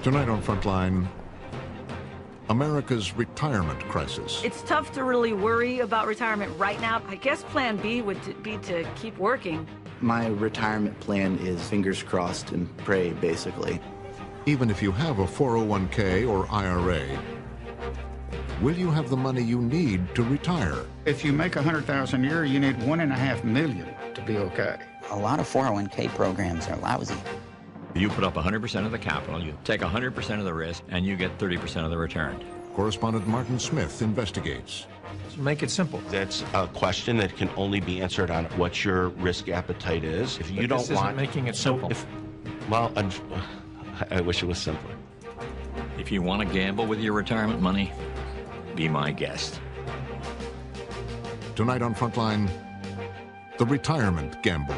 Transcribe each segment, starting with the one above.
Tonight on Frontline, America's retirement crisis. It's tough to really worry about retirement right now. I guess plan B would be to keep working. My retirement plan is fingers crossed and pray, basically. Even if you have a 401k or IRA, will you have the money you need to retire? If you make $100,000 a year, you need $1.5 million to be okay. A lot of 401k programs are lousy. You put up 100% of the capital, you take 100% of the risk, and you get 30% of the return. Correspondent Martin Smith investigates. Make it simple. That's a question that can only be answered on what your risk appetite is. If you don't this isn't making it simple. Well, I wish it was simpler. If you want to gamble with your retirement money, be my guest. Tonight on Frontline, the retirement gamble.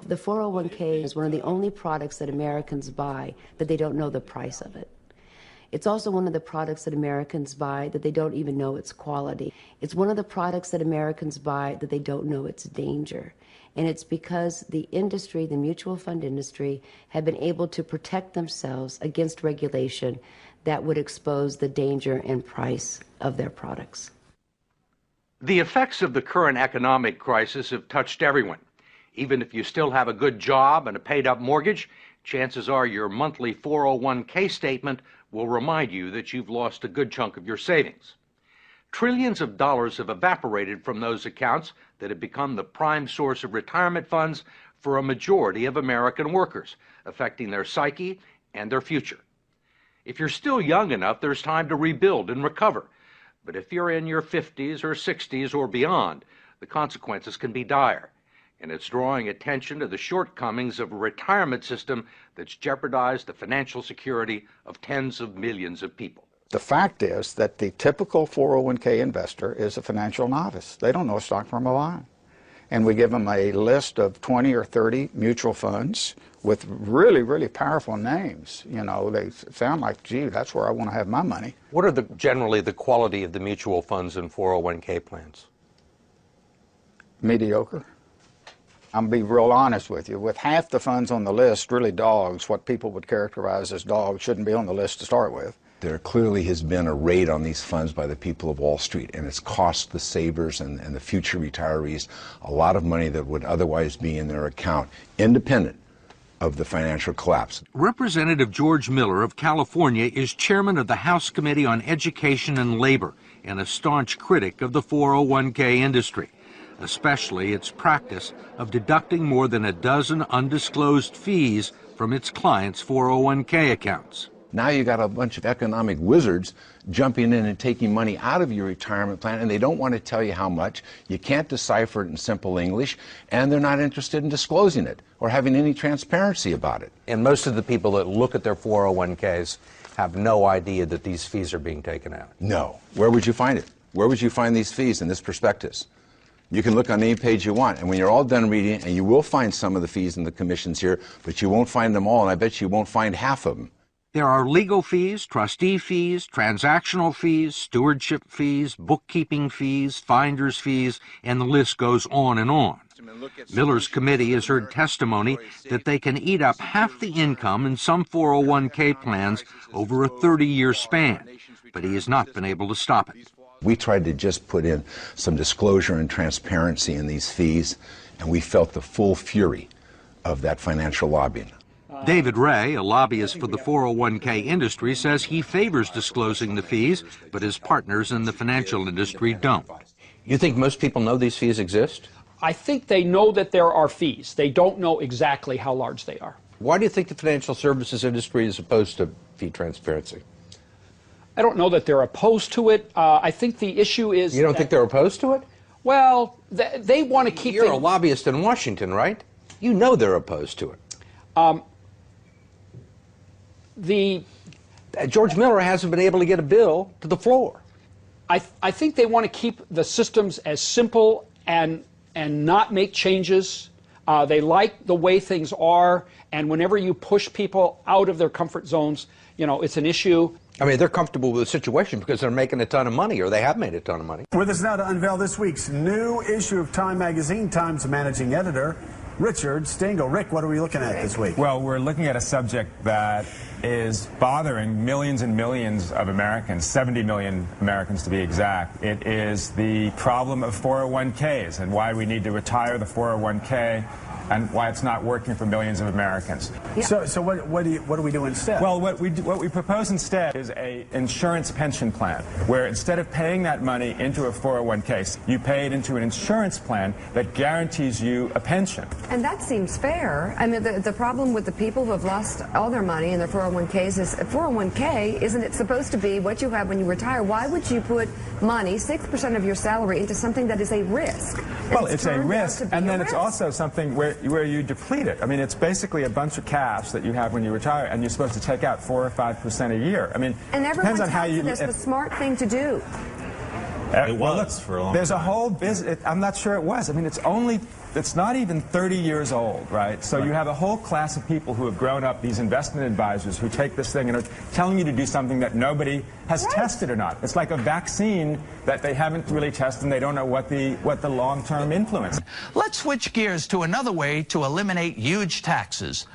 The 401k is one of the only products that Americans buy that they don't know the price of it. It's also one of the products that Americans buy that they don't even know its quality. It's one of the products that Americans buy that they don't know its danger. And it's because the industry, the mutual fund industry, have been able to protect themselves against regulation that would expose the danger and price of their products. The effects of the current economic crisis have touched everyone. Even if you still have a good job and a paid-up mortgage, chances are your monthly 401k statement will remind you that you've lost a good chunk of your savings. Trillions of dollars have evaporated from those accounts that have become the prime source of retirement funds for a majority of American workers, affecting their psyche and their future. If you're still young enough, there's time to rebuild and recover. But if you're in your 50s or 60s or beyond, the consequences can be dire. And it's drawing attention to the shortcomings of a retirement system that's jeopardized the financial security of tens of millions of people. The fact is that the typical 401k investor is a financial novice. They don't know a stock from a bond. And we give them a list of 20 or 30 mutual funds with really, really powerful names. You know, they sound like, gee, that's where I want to have my money. What are generally the quality of the mutual funds and 401k plans? Mediocre. I'll be real honest with you. With half the funds on the list, really dogs, what people would characterize as dogs, shouldn't be on the list to start with. There clearly has been a raid on these funds by the people of Wall Street, and it's cost the savers and the future retirees a lot of money that would otherwise be in their account, independent of the financial collapse. Representative George Miller of California is chairman of the House Committee on Education and Labor and a staunch critic of the 401k industry, especially its practice of deducting more than a dozen undisclosed fees from its clients' 401k accounts. Now you got a bunch of economic wizards jumping in and taking money out of your retirement plan, and they don't want to tell you how much. You can't decipher it in simple English, and they're not interested in disclosing it or having any transparency about it. And most of the people that look at their 401ks have no idea that these fees are being taken out. No. Where would you find it? Where would you find these fees in this prospectus? You can look on any page you want, and when you're all done reading it, and you will find some of the fees and the commissions here, but you won't find them all, and I bet you won't find half of them. There are legal fees, trustee fees, transactional fees, stewardship fees, bookkeeping fees, finder's fees, and the list goes on and on. Miller's committee has heard testimony that they can eat up half the income in some 401k plans over a 30-year span, but he has not been able to stop it. We tried to just put in some disclosure and transparency in these fees, and we felt the full fury of that financial lobbying. David Ray, a lobbyist for the 401k industry, says he favors disclosing the fees, but his partners in the financial industry don't. You think most people know these fees exist? I think they know that there are fees. They don't know exactly how large they are. Why do you think the financial services industry is opposed to fee transparency? I don't know that they're opposed to it. I think the issue is... You don't think they're opposed to it? Well, they want to keep... You're a lobbyist in Washington, right? You know they're opposed to it. George Miller hasn't been able to get a bill to the floor. I think they want to keep the systems as simple and not make changes. They like the way things are, and whenever you push people out of their comfort zones, you know, it's an issue. I mean, they're comfortable with the situation because they're making a ton of money, or they have made a ton of money. With us now to unveil this week's new issue of Time magazine, Time's managing editor, Richard Stengel. Rick, what are we looking at this week? Well, we're looking at a subject that is bothering millions and millions of Americans, 70 million Americans to be exact. It is the problem of 401ks and why we need to retire the 401k and why it's not working for millions of Americans. Yeah. So what do we do instead? Well, what we propose instead is a insurance pension plan, where instead of paying that money into a 401k, you pay it into an insurance plan that guarantees you a pension. And that seems fair. I mean, the problem with the people who have lost all their money in their 401ks is 401k, isn't it supposed to be what you have when you retire? Why would you put money, 6% of your salary, into something that is a risk? Well, it's a risk, and then it's also something where you deplete it. I mean, it's basically a bunch of cash that you have when you retire, and you're supposed to take out 4 or 5% a year. I mean, and everyone depends on how you. It's the smart thing to do. It was for a long time. There's a whole business. I'm not sure it was. I mean, it's not even 30 years old, right? So you have a whole class of people who have grown up, these investment advisors, who take this thing and are telling you to do something that nobody has tested or not. It's like a vaccine that they haven't really tested, and they don't know what the long-term influence. Let's switch gears to another way to eliminate huge taxes: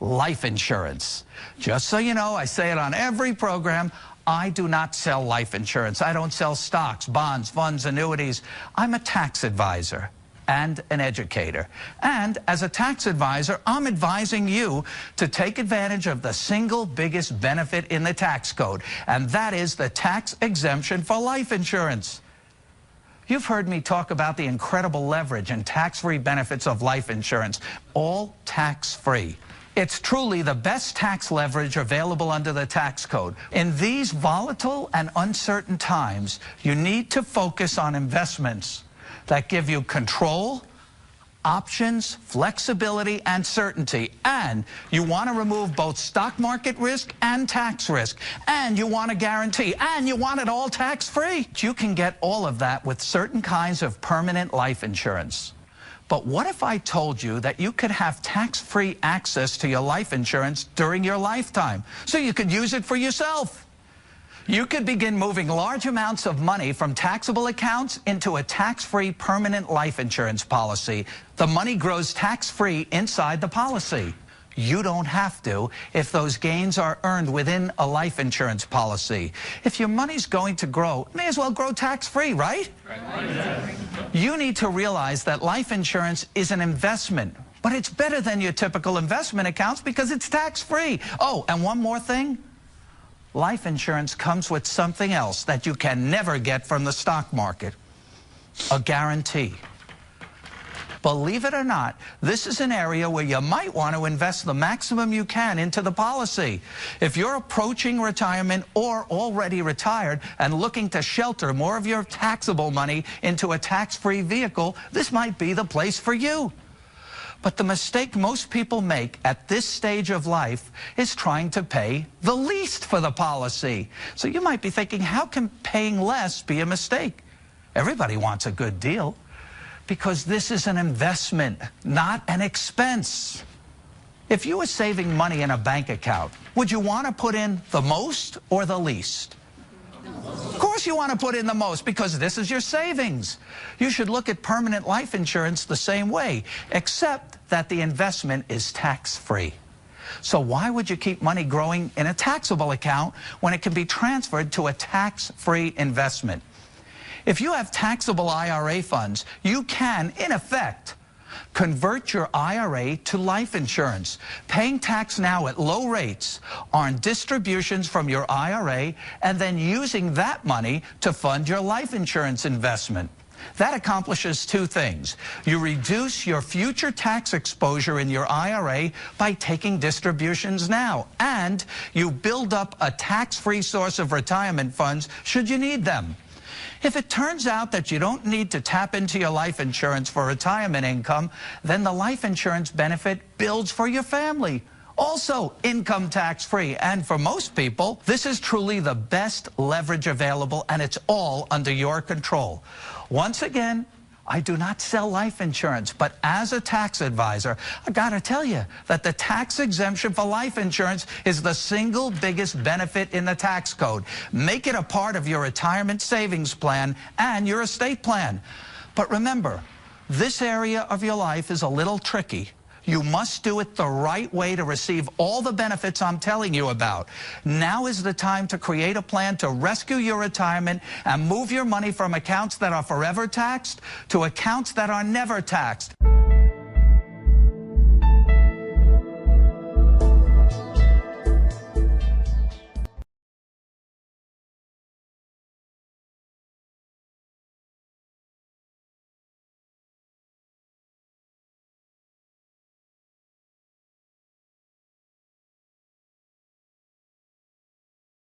life insurance. Just so you know, I say it on every program, I do not sell life insurance. I don't sell stocks, bonds, funds, annuities. I'm a tax advisor and an educator. And as a tax advisor, I'm advising you to take advantage of the single biggest benefit in the tax code, and that is the tax exemption for life insurance. You've heard me talk about the incredible leverage and tax-free benefits of life insurance, all tax-free. It's truly the best tax leverage available under the tax code. In these volatile and uncertain times, you need to focus on investments that give you control, options, flexibility, and certainty. And you want to remove both stock market risk and tax risk. And you want a guarantee. And you want it all tax-free. You can get all of that with certain kinds of permanent life insurance. But what if I told you that you could have tax-free access to your life insurance during your lifetime, so you could use it for yourself? You could begin moving large amounts of money from taxable accounts into a tax-free permanent life insurance policy. The money grows tax-free inside the policy. You don't have to if those gains are earned within a life insurance policy. If your money's going to grow, it may as well grow tax-free, right? You need to realize that life insurance is an investment, but it's better than your typical investment accounts because it's tax-free. Oh, and one more thing. Life insurance comes with something else that you can never get from the stock market: a guarantee. Believe it or not, this is an area where you might want to invest the maximum you can into the policy. If you're approaching retirement or already retired and looking to shelter more of your taxable money into a tax-free vehicle, this might be the place for you. But the mistake most people make at this stage of life is trying to pay the least for the policy. So you might be thinking, how can paying less be a mistake? Everybody wants a good deal, because this is an investment, not an expense. If you were saving money in a bank account, would you want to put in the most or the least? Of course you want to put in the most, because this is your savings. You should look at permanent life insurance the same way, except that the investment is tax-free. So why would you keep money growing in a taxable account when it can be transferred to a tax-free investment? If you have taxable IRA funds, you can, in effect, convert your IRA to life insurance, paying tax now at low rates on distributions from your IRA, and then using that money to fund your life insurance investment. That accomplishes two things. You reduce your future tax exposure in your IRA by taking distributions now, and you build up a tax-free source of retirement funds should you need them. If it turns out that you don't need to tap into your life insurance for retirement income, then the life insurance benefit builds for your family. Also income tax-free, and for most people, this is truly the best leverage available, and it's all under your control. Once again, I do not sell life insurance, but as a tax advisor, I gotta tell you that the tax exemption for life insurance is the single biggest benefit in the tax code. Make it a part of your retirement savings plan and your estate plan. But remember, This area of your life is a little tricky. You must do it the right way to receive all the benefits I'm telling you about. Now is the time to create a plan to rescue your retirement and move your money from accounts that are forever taxed to accounts that are never taxed.